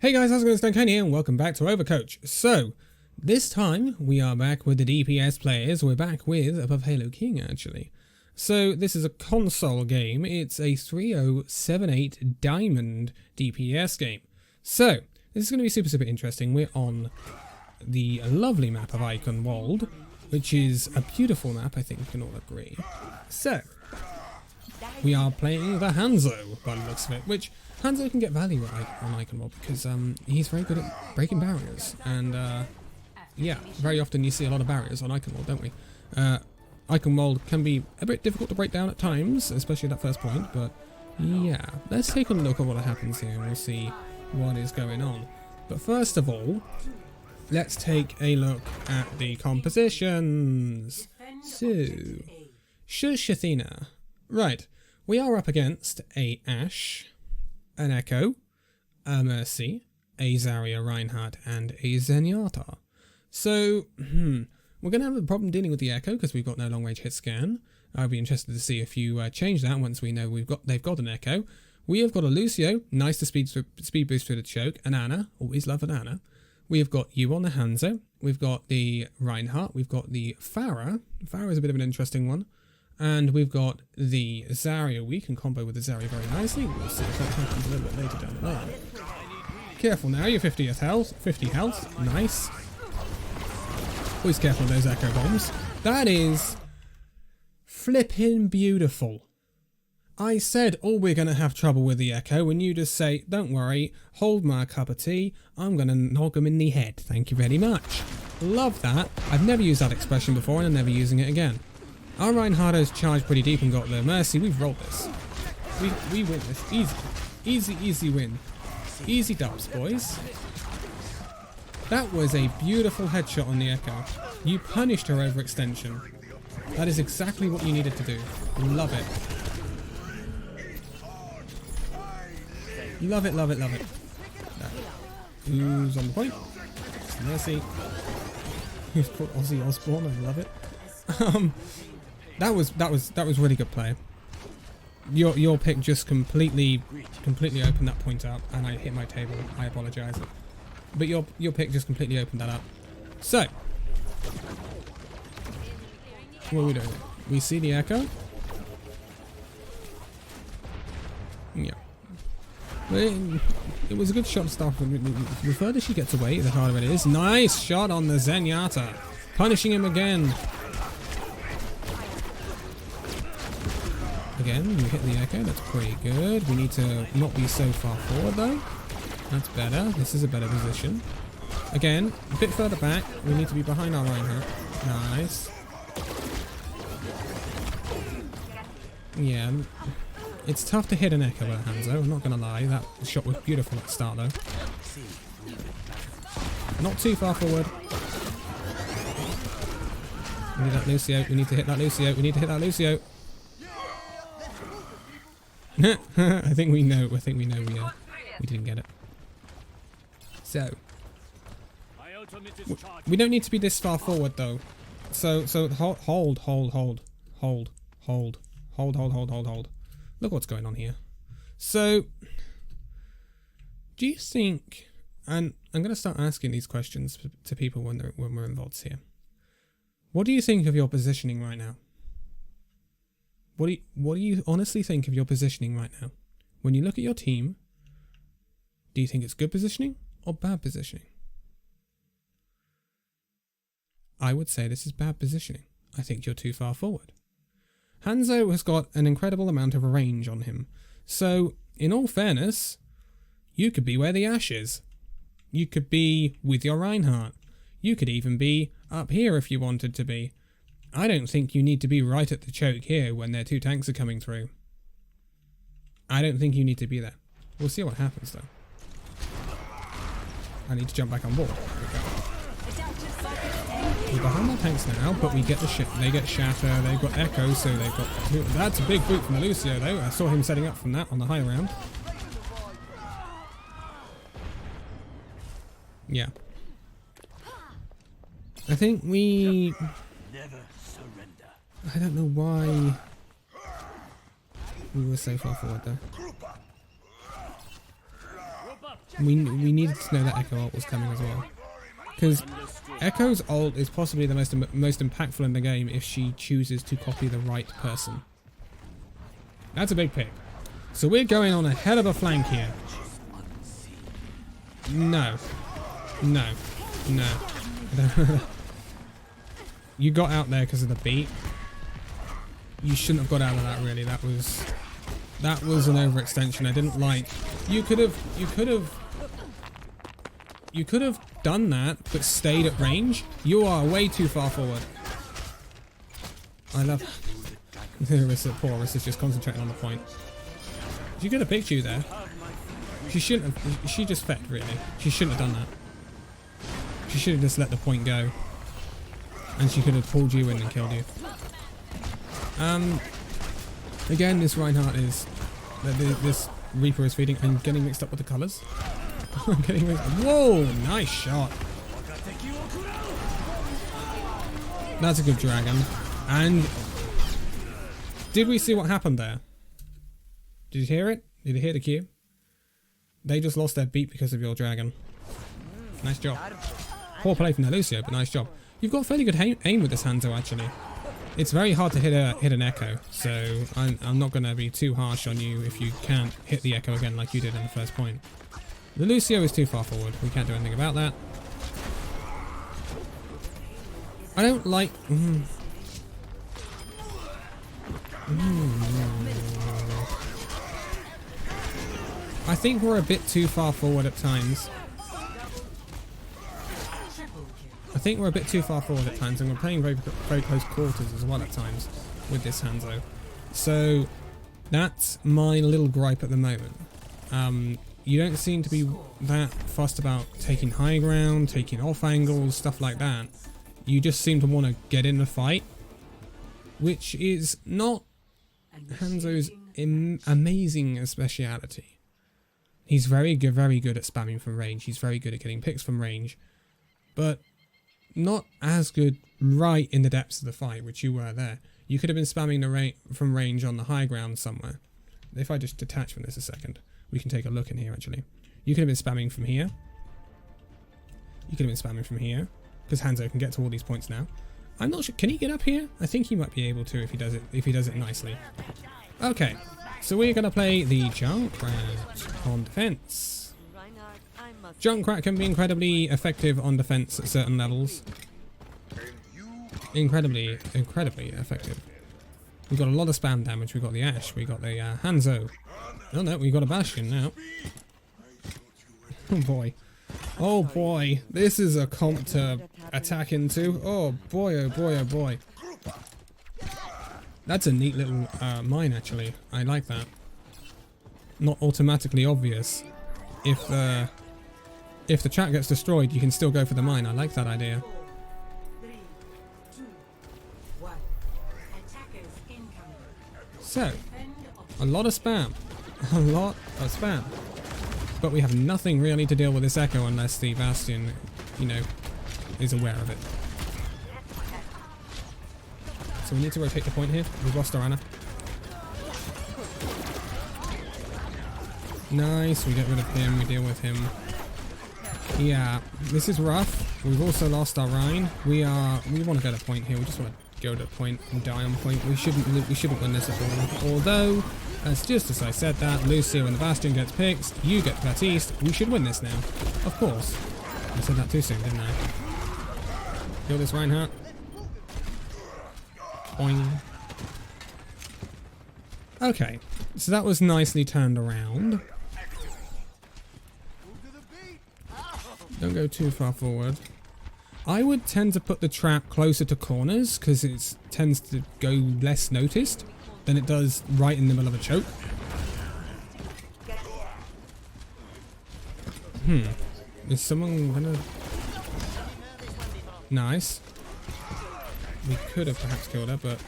Hey guys, how's it going? It's Danconia and welcome back to Overcoach. So, this time we are back with the DPS players. We're back with Above Halo King actually. So, this is a console game. It's a 3078 Diamond DPS game. So, this is going to be super interesting. We're on the lovely map of Eichenwald, which is a beautiful map, I think we can all agree. So, we are playing the Hanzo by the looks of it, which Hanzo can get value on Eichenwald because he's very good at breaking barriers, and yeah, very often you see a lot of barriers on Eichenwald, don't we? Eichenwald can be a bit difficult to break down at times, especially that first point, but yeah, let's take a look at what happens here and we'll see what is going on. But first of all, let's take a look at the compositions. So, Shush Athena. Right, we are up against a Ashe, an Echo, a Mercy, a Zarya Reinhardt, and a Zenyatta. So, we're going to have a problem dealing with the Echo because we've got no long-range hit scan. I'll be interested to see if you change that once we know they've got an Echo. We have got a Lucio, nice to speed boost through the choke, an Ana, always love an Ana. We have got you on the Hanzo, we've got the Reinhardt, we've got the Pharah. Pharah is a bit of an interesting one. And we've got the Zarya. We can combo with the Zarya very nicely. We'll see if that happens a little bit later down the line. Careful now, you're 50 health. 50 health. Nice. Always careful with those echo bombs. That is flipping beautiful. I said, oh, we're going to have trouble with the echo, and you just say, don't worry, hold my cup of tea. I'm going to knock him in the head. Thank you very much. Love that. I've never used that expression before, and I'm never using it again. Our Reinhardt has charged pretty deep and got the Mercy. We've rolled this. We win this. Easy. Easy win. Easy dubs, boys. That was a beautiful headshot on the Echo. You punished her overextension. That is exactly what you needed to do. Love it. Love it. Who's on the point? It's Mercy. Who's called Ozzy Osbourne? I love it. That was really good play. Your pick just completely opened that point up, and I hit my table. I apologise, but your pick just completely opened that up. So, what are we doing? We see the Echo. Yeah, it was a good shot to start with. The further she gets away, the harder it is. Nice shot on the Zenyatta, punishing him again. Again, you hit the Echo, that's pretty good. We need to not be so far forward though. That's better. This is a better position. Again, a bit further back. We need to be behind our Reinhardt. Nice. Yeah, it's tough to hit an Echo with a Hanzo, I'm not going to lie. That shot was beautiful at the start though. Not too far forward. We need that Lucio. We need to hit that Lucio. I think we know we didn't get it. So we don't need to be this far forward though. So hold. Look what's going on here. So do you think, and I'm going to start asking these questions to people when we're in VODs here. What do you think of your positioning right now? What do you honestly think of your positioning right now? When you look at your team, do you think it's good positioning or bad positioning? I would say this is bad positioning. I think you're too far forward. Hanzo has got an incredible amount of range on him. So, in all fairness, you could be where the Ashe is. You could be with your Reinhardt. You could even be up here if you wanted to be. I don't think you need to be right at the choke here when their two tanks are coming through. I don't think you need to be there. We'll see what happens though. I need to jump back on board. We're behind our tanks now, but we get the shit. They get Shatter, they've got Echo, so they've got... That's a big boot from the Lucio though. I saw him setting up from that on the high round. Yeah. I think we... I don't know why we were so far forward there. We needed to know that Echo ult was coming as well. Because Echo's ult is possibly the most impactful in the game if she chooses to copy the right person. That's a big pick. So we're going on a hell of a flank here. No. No. No. You got out there because of the beat. You shouldn't have got out of that, really. That was an overextension. I didn't like. You could have done that, but stayed at range. You are way too far forward. I love. Poor Orissa's just concentrating on the point. You could have picked you there. She shouldn't have. She just fecked, really. She shouldn't have done that. She should have just let the point go. And she could have pulled you in and killed you. Again, this Reinhardt is... This Reaper is feeding. I'm getting mixed up with the colours. I'm getting mixed up. Whoa! Nice shot. That's a good dragon. And... Did we see what happened there? Did you hear it? Did you hear the cue? They just lost their beat because of your dragon. Nice job. Poor play from the Lucio, but nice job. You've got fairly good aim with this Hanzo, actually. It's very hard to hit an Echo, so I'm not going to be too harsh on you if you can't hit the Echo again like you did in the first point. The Lucio is too far forward. We can't do anything about that. I don't like... I think we're a bit too far forward at times. And we're playing very, very close quarters as well at times with this Hanzo. So that's my little gripe at the moment. You don't seem to be that fussed about taking high ground, taking off angles, stuff like that. You just seem to want to get in the fight, which is not Hanzo's amazing speciality. He's very good at spamming from range. He's very good at getting picks from range, but not as good right in the depths of the fight, which you were there. You could have been spamming from range on the high ground somewhere. If I just detach from this a second, we can take a look in here, actually. You could have been spamming from here. Because Hanzo can get to all these points now. I'm not sure. Can he get up here? I think he might be able to if he does it nicely. Okay, so we're going to play the Junkrat on defense. Junkrat can be incredibly effective on defense at certain levels. Incredibly effective. We've got a lot of spam damage. We've got the Ashe. We've got the Hanzo. Oh no, we've got a Bastion now. Oh boy. Oh boy. This is a comp to attack into. Oh boy, oh boy, oh boy. That's a neat little mine, actually. I like that. Not automatically obvious. If the chat gets destroyed, you can still go for the mine. I like that idea. So, a lot of spam. A lot of spam. But we have nothing really to deal with this Echo unless the Bastion, you know, is aware of it. So we need to rotate the point here. We've lost our Ana. Nice, we get rid of him, we deal with him. Yeah, this is rough. We've also lost our Rhine. We want to go to point here. We just want to go to point and die on point. We shouldn't win this at all. Although, just as I said that, Lucio and the Bastion gets picks, you get Baptiste. We should win this now. Of course. I said that too soon, didn't I? Kill this Reinhardt. Boing. Okay, so that was nicely turned around. Don't go too far forward. I would tend to put the trap closer to corners because it tends to go less noticed than it does right in the middle of a choke. Is someone gonna... Nice. We could have perhaps killed her, but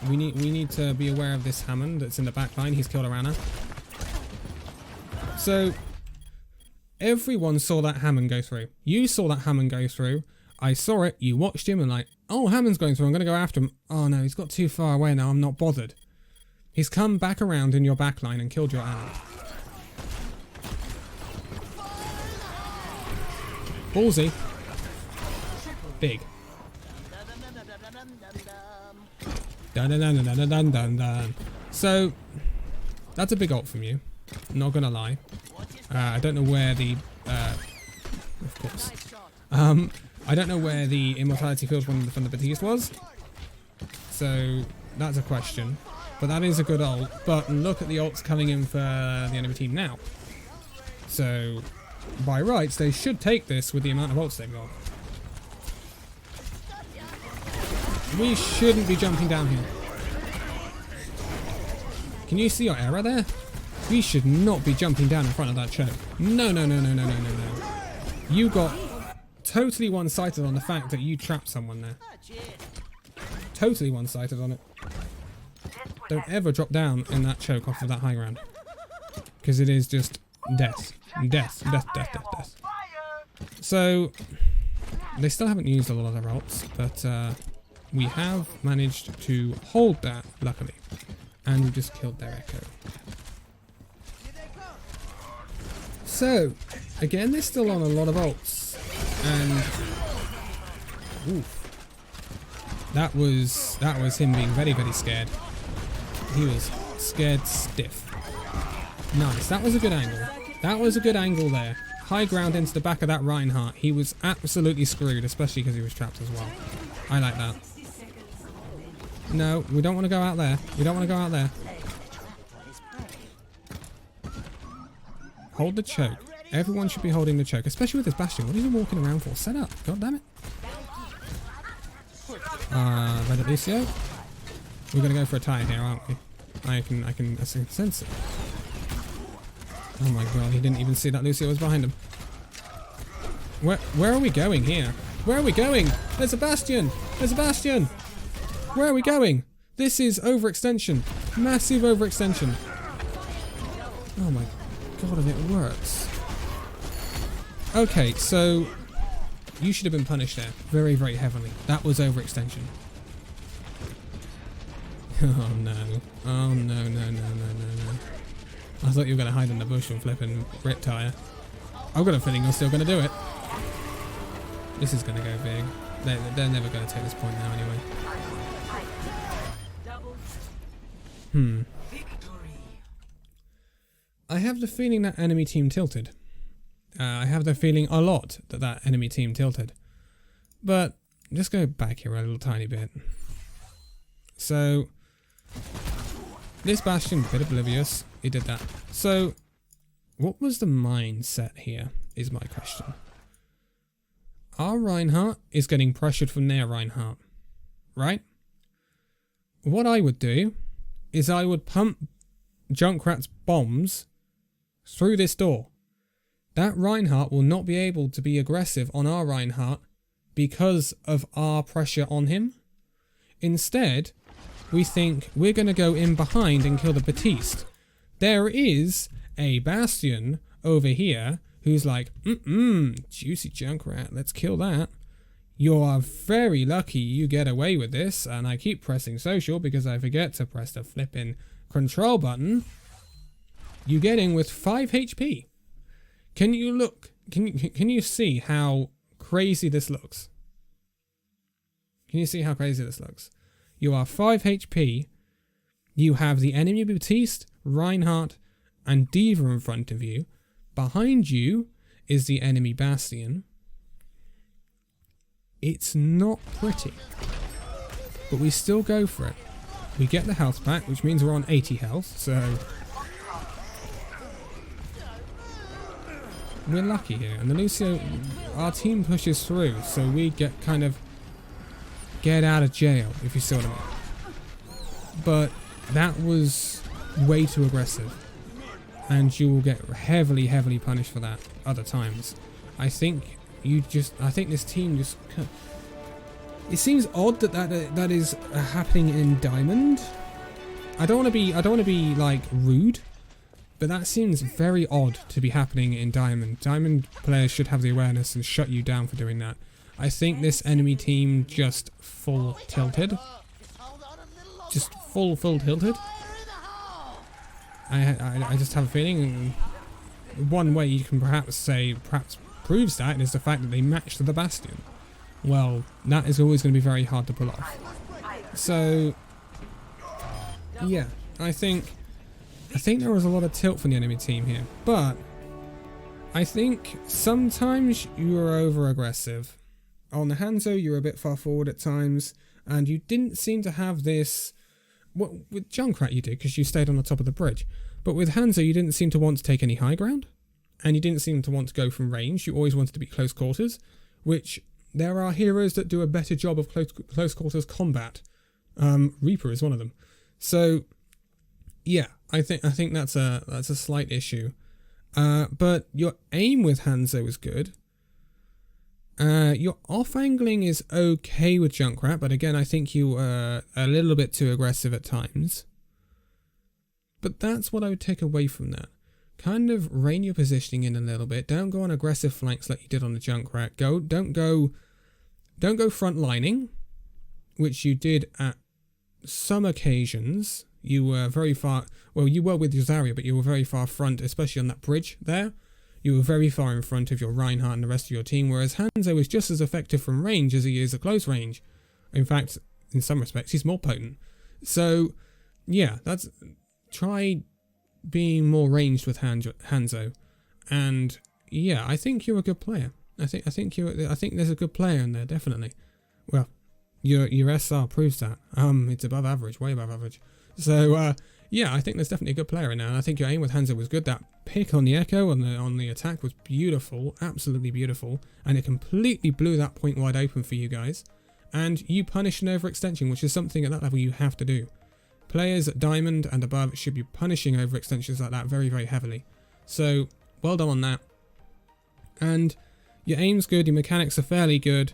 we need to be aware of this Hammond that's in the back line. He's killed Arana. So everyone saw that Hammond go through. You saw that Hammond go through. I saw it. You watched him and like, oh, Hammond's going through. I'm going to go after him. Oh no, he's got too far away now. I'm not bothered. He's come back around in your back line and killed your Ana. Ballsy. Big. Dun dun dun dun dun dun dun dun. So, that's a big ult from you. Not gonna lie. I don't know where the... of course. I don't know where the immortality field from the Batiste was. So, that's a question. But that is a good ult. But look at the ults coming in for the enemy team now. So, by rights, they should take this with the amount of ults they've got. We shouldn't be jumping down here. Can you see your error there? We should not be jumping down in front of that choke. No, no, no, no, no, no, no, no. You got totally one-sided on the fact that you trapped someone there. Totally one-sided on it. Don't ever drop down in that choke off of that high ground. Because it is just death. Death, death, death, death, death. So, they still haven't used a lot of their ults, but we have managed to hold that, luckily. And we just killed their Echo. So, again, they're still on a lot of ults. And... oof. That was him being very, very scared. He was scared stiff. Nice, that was a good angle. That was a good angle there. High ground into the back of that Reinhardt. He was absolutely screwed, especially because he was trapped as well. I like that. No, we don't want to go out there. We don't want to go out there. Hold the choke. Everyone should be holding the choke, especially with this Bastion. What are you walking around for? Set up. God damn it. Red at Lucio. We're going to go for a tie here, aren't we? I can sense it. Oh my god, he didn't even see that Lucio was behind him. Where are we going here? Where are we going? There's a Bastion! There's a Bastion! Where are we going? This is overextension. Massive overextension. Oh my god, and it works. Okay, so you should have been punished there very, very heavily. That was overextension. Oh no. Oh no, no, no, no, no, no. I thought you were going to hide in the bush and flipping rip tire. I've got a feeling you're still going to do it. This is going to go big. They're never going to take this point now anyway. I have the feeling that enemy team tilted. I have the feeling a lot that that enemy team tilted. But just go back here a little tiny bit. So, this Bastion, a bit oblivious. He did that. So, what was the mindset here, is my question. Our Reinhardt is getting pressured from their Reinhardt, right? What I would do is I would pump Junkrat's bombs through this door. That Reinhardt will not be able to be aggressive on our Reinhardt because of our pressure on him. Instead, we think we're going to go in behind and kill the Batiste. There is a Bastion over here who's like, juicy Junkrat, let's kill that. You are very lucky you get away with this, and I keep pressing social because I forget to press the flipping control button. You get in with 5 HP. Can you look? Can you see how crazy this looks? Can you see how crazy this looks? You are 5 HP. You have the enemy Batiste, Reinhardt, and Diva in front of you. Behind you is the enemy Bastion. It's not pretty. But we still go for it. We get the health pack, which means we're on 80 health, so... we're lucky here. And the Lucio, our team pushes through, so we get kind of... get out of jail, if you see what I mean. But that was way too aggressive. And you will get heavily, heavily punished for that other times. I think this team just... it seems odd that is happening in Diamond. I don't want to be like rude, but that seems very odd to be happening in Diamond. Diamond players should have the awareness and shut you down for doing that. I think this enemy team just full tilted. Just full tilted. I just have a feeling one way you can perhaps proves that is the fact that they matched the Bastion. Well, that is always going to be very hard to pull off. So, yeah, I think there was a lot of tilt from the enemy team here, but I think sometimes you were over aggressive. On the Hanzo, you were a bit far forward at times, and you didn't seem to have this. Well, with Junkrat you did, because you stayed on the top of the bridge. But with Hanzo, you didn't seem to want to take any high ground, and you didn't seem to want to go from range. You always wanted to be close quarters, which there are heroes that do a better job of close quarters combat. Reaper is one of them. So, yeah, I think that's a slight issue. But your aim with Hanzo is good. Your off-angling is okay with Junkrat, but again, I think you were a little bit too aggressive at times. But that's what I would take away from that. Kind of rein your positioning in a little bit. Don't go on aggressive flanks like you did on the Junkrat. Don't go front lining, which you did at some occasions. You were very far. Well, you were with your Zarya, but you were very far front, especially on that bridge there. You were very far in front of your Reinhardt and the rest of your team, whereas Hanzo is just as effective from range as he is at close range. In fact, in some respects, he's more potent. So, yeah, try being more ranged with Hanzo, and yeah, I think you're a good player. I think there's a good player in there, definitely. Well, your SR proves that. It's above average, way above average. So, yeah, I think there's definitely a good player in there, and I think your aim with Hanzo was good. That pick on the Echo on the attack was beautiful, absolutely beautiful, and it completely blew that point wide open for you guys. And you punished an overextension, which is something at that level you have to do. Players at Diamond and above should be punishing overextensions like that very, very heavily. So, well done on that. And your aim's good, your mechanics are fairly good.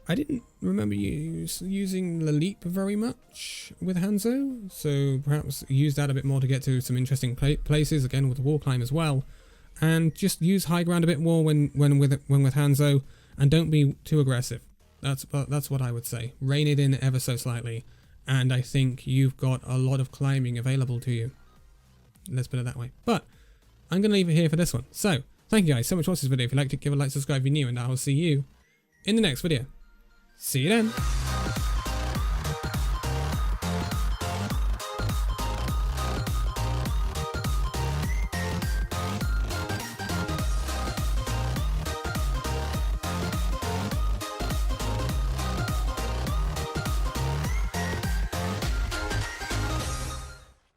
I didn't remember you using the leap very much with Hanzo, so perhaps use that a bit more to get to some interesting places, again with the wall climb as well. And just use high ground a bit more when with Hanzo, and don't be too aggressive. That's what I would say. Rein it in ever so slightly, and I think you've got a lot of climbing available to you. Let's put it that way. But I'm going to leave it here for this one. So, thank you guys so much for watching this video. If you liked it, give it a like, subscribe if you're new, and I will see you in the next video. See you then.